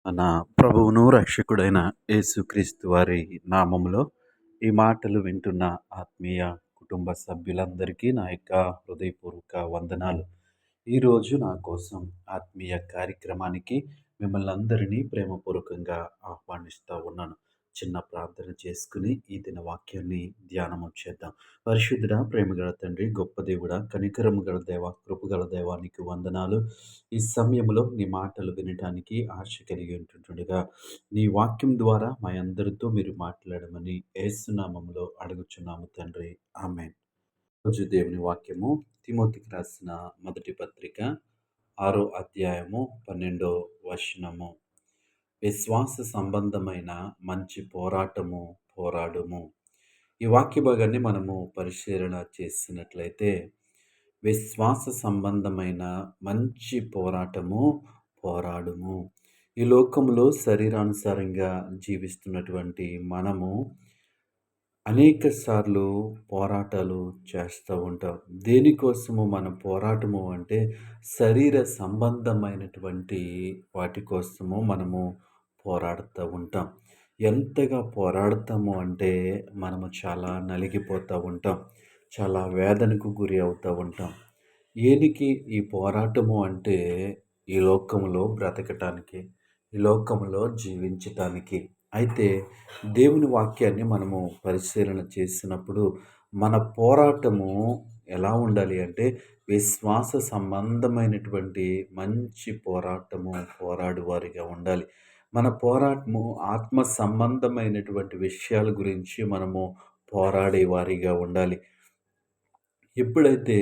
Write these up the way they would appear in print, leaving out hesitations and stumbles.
మన ప్రభువును రక్షకుడైన యేసుక్రీస్తు వారి నామములో ఈ మాటలు వింటున్న ఆత్మీయ కుటుంబ సభ్యులందరికీ నా యొక్క హృదయపూర్వక వందనాలు. ఈరోజు నా కోసం ఆత్మీయ కార్యక్రమానికి మిమ్మల్ని అందరినీ ప్రేమపూర్వకంగా ఆహ్వానిస్తూ ఉన్నాను. చిన్న ప్రార్థన చేసుకుని ఈ దిన వాక్యాన్ని ధ్యానము చేద్దాం. పరిశుద్ధుడా, ప్రేమగల తండ్రి, గొప్ప దేవుడా, కనికరము గల దేవ, కృపగల దేవానికి వందనాలు. ఈ సమయంలో నీ మాటలు వినటానికి ఆశ కలిగి ఉంటుండగా నీ వాక్యం ద్వారా మా అందరితో మీరు మాట్లాడమని యేసునామములో అడుగుచున్నాము తండ్రి. ఆమేన్. రోజు దేవుని వాక్యము తిమోతికి రాసిన మొదటి పత్రిక 6వ అధ్యాయము 12వ వచనము. విశ్వాస సంబంధమైన మంచి పోరాటము పోరాడుము. ఈ వాక్య భాగాన్ని మనము పరిశీలన చేసినట్లయితే, విశ్వాస సంబంధమైన మంచి పోరాటము పోరాడుము. ఈ లోకంలో శరీరానుసారంగా జీవిస్తున్నటువంటి మనము అనేక సార్లు పోరాటాలు చేస్తూ ఉంటాం. దేనికోసము మన పోరాటము అంటే, శరీర సంబంధమైనటువంటి వాటి కోసము మనము పోరాడుతూ ఉంటాం. ఎంతగా పోరాడతాము అంటే, మనము చాలా నలిగిపోతూ ఉంటాం. చాలా వేదనకు గురి అవుతూ ఉంటాం. ఏనికి ఈ పోరాటము అంటే, ఈ లోకములో బ్రతకటానికి, ఈ లోకములో జీవించటానికి. అయితే దేవుని వాక్యాన్ని మనము పరిశీలన చేసినప్పుడు మన పోరాటము ఎలా ఉండాలి అంటే, విశ్వాస సంబంధమైనటువంటి మంచి పోరాటము పోరాడువారిగా ఉండాలి. మన పోరాటము ఆత్మ సంబంధమైనటువంటి విషయాల గురించి మనము పోరాడే వారిగా ఉండాలి. ఎప్పుడైతే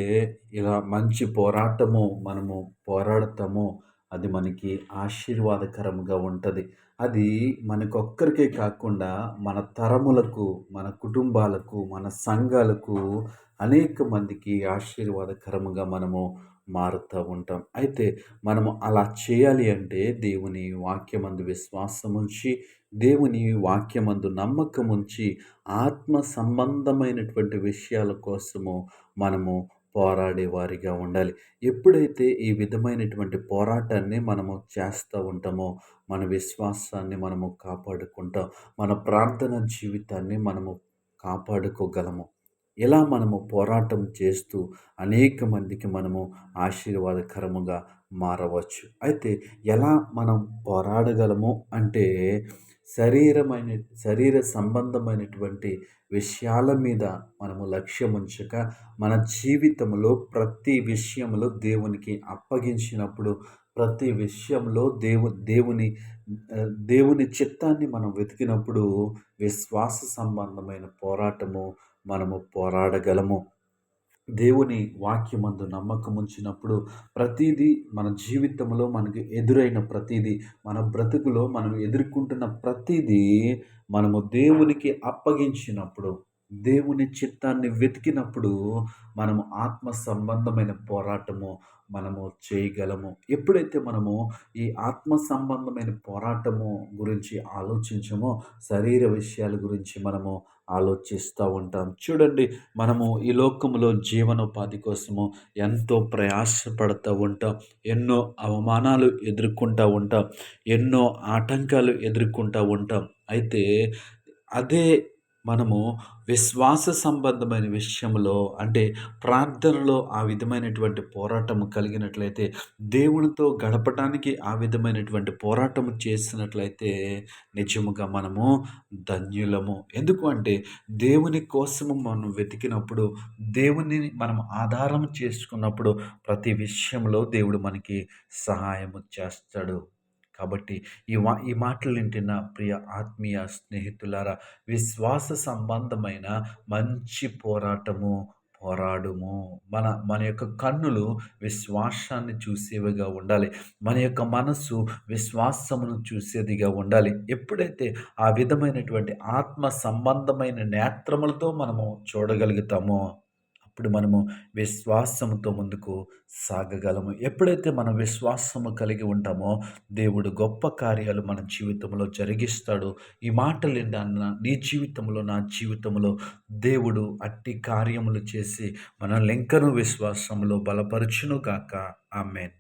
ఇలా మంచి పోరాటము మనము పోరాడతామో అది మనకి ఆశీర్వాదకరంగా ఉంటది. అది మనకొక్కరికే కాకుండా మన తరములకు, మన కుటుంబాలకు, మన సంఘాలకు అనేక మందికి ఆశీర్వాదకరముగా మనము మారుతూ ఉంటాం. అయితే మనము అలా చేయాలి అంటే దేవుని వాక్యమందు విశ్వాసముంచి, దేవుని వాక్యమందు నమ్మకముంచి, ఆత్మ సంబంధమైనటువంటి విషయాల కోసము మనము పోరాడే వారిగా ఉండాలి. ఎప్పుడైతే ఈ విధమైనటువంటి పోరాటాన్ని మనము చేస్తూ ఉంటామో, మన విశ్వాసాన్ని మనము కాపాడుకుంటాం. మన ప్రార్థన జీవితాన్ని మనము కాపాడుకోగలము. ఇలా మనము పోరాటం చేస్తూ అనేక మందికి మనము ఆశీర్వాదకరముగా మారవచ్చు. అయితే ఎలా మనం పోరాడగలము అంటే, శరీరమైన శరీర సంబంధమైనటువంటి విషయాల మీద మనము లక్ష్యం ఉంచక, మన జీవితంలో ప్రతి విషయంలో దేవునికి అప్పగించినప్పుడు, ప్రతి విషయంలో దేవుని చిత్తాన్ని మనం వెతికినప్పుడు విశ్వాస సంబంధమైన పోరాటము మనము పోరాడగలము. దేవుని వాక్యమందు నమ్మకముంచినప్పుడు ప్రతీదీ మన జీవితంలో మనకు ఎదురైన ప్రతీదీ, మన బ్రతుకులో మనం ఎదుర్కొంటున్న ప్రతీదీ మనము దేవునికి అప్పగించినప్పుడు, దేవుని చిత్తాన్ని వెతికినప్పుడు మనము ఆత్మ సంబంధమైన పోరాటము మనము చేయగలము. ఎప్పుడైతే మనము ఈ ఆత్మ సంబంధమైన పోరాటము గురించి ఆలోచించమో, శరీర విషయాల గురించి మనము ఆలోచిస్తూ ఉంటాం. చూడండి, మనము ఈ లోకంలో జీవనోపాధి కోసము ఎంతో ప్రయాసపడుతూ ఉంటాం. ఎన్నో అవమానాలు ఎదుర్కొంటూ ఉంటాం. ఎన్నో ఆటంకాలు ఎదుర్కొంటూ ఉంటాం. అయితే అదే మనము విశ్వాస సంబంధమైన విషయంలో అంటే ప్రార్థనలో ఆ విధమైనటువంటి పోరాటము కలిగినట్లయితే, దేవునితో గడపటానికి ఆ విధమైనటువంటి పోరాటము చేసినట్లయితే నిజముగా మనము ధన్యులము. ఎందుకు అంటే, దేవుని కోసము మనం వెతికినప్పుడు, దేవునిని మనం ఆధారం చేసుకున్నప్పుడు ప్రతి విషయంలో దేవుడు మనకి సహాయము చేస్తాడు. కాబట్టి ఈ మాటలు వింటున్న ప్రియ ఆత్మీయ స్నేహితులారా, విశ్వాస సంబంధమైన మంచి పోరాటము పోరాడుము. మన యొక్క కన్నులు విశ్వాసాన్ని చూసేవిగా ఉండాలి. మన యొక్క మనస్సు విశ్వాసమును చూసేదిగా ఉండాలి. ఎప్పుడైతే ఆ విధమైనటువంటి ఆత్మ సంబంధమైన నేత్రములతో మనము చూడగలుగుతామో, అప్పుడు మనము విశ్వాసముతో ముందుకు సాగగలము. ఎప్పుడైతే మనం విశ్వాసము కలిగి ఉంటామో, దేవుడు గొప్ప కార్యాలు మన జీవితంలో జరిగిస్తాడు. ఈ మాటలు విన్న నీ జీవితంలో, నా జీవితంలో దేవుడు అట్టి కార్యములు చేసి మనల్ని ఇంకనూ విశ్వాసములో బలపరచును గాక. ఆమేన్.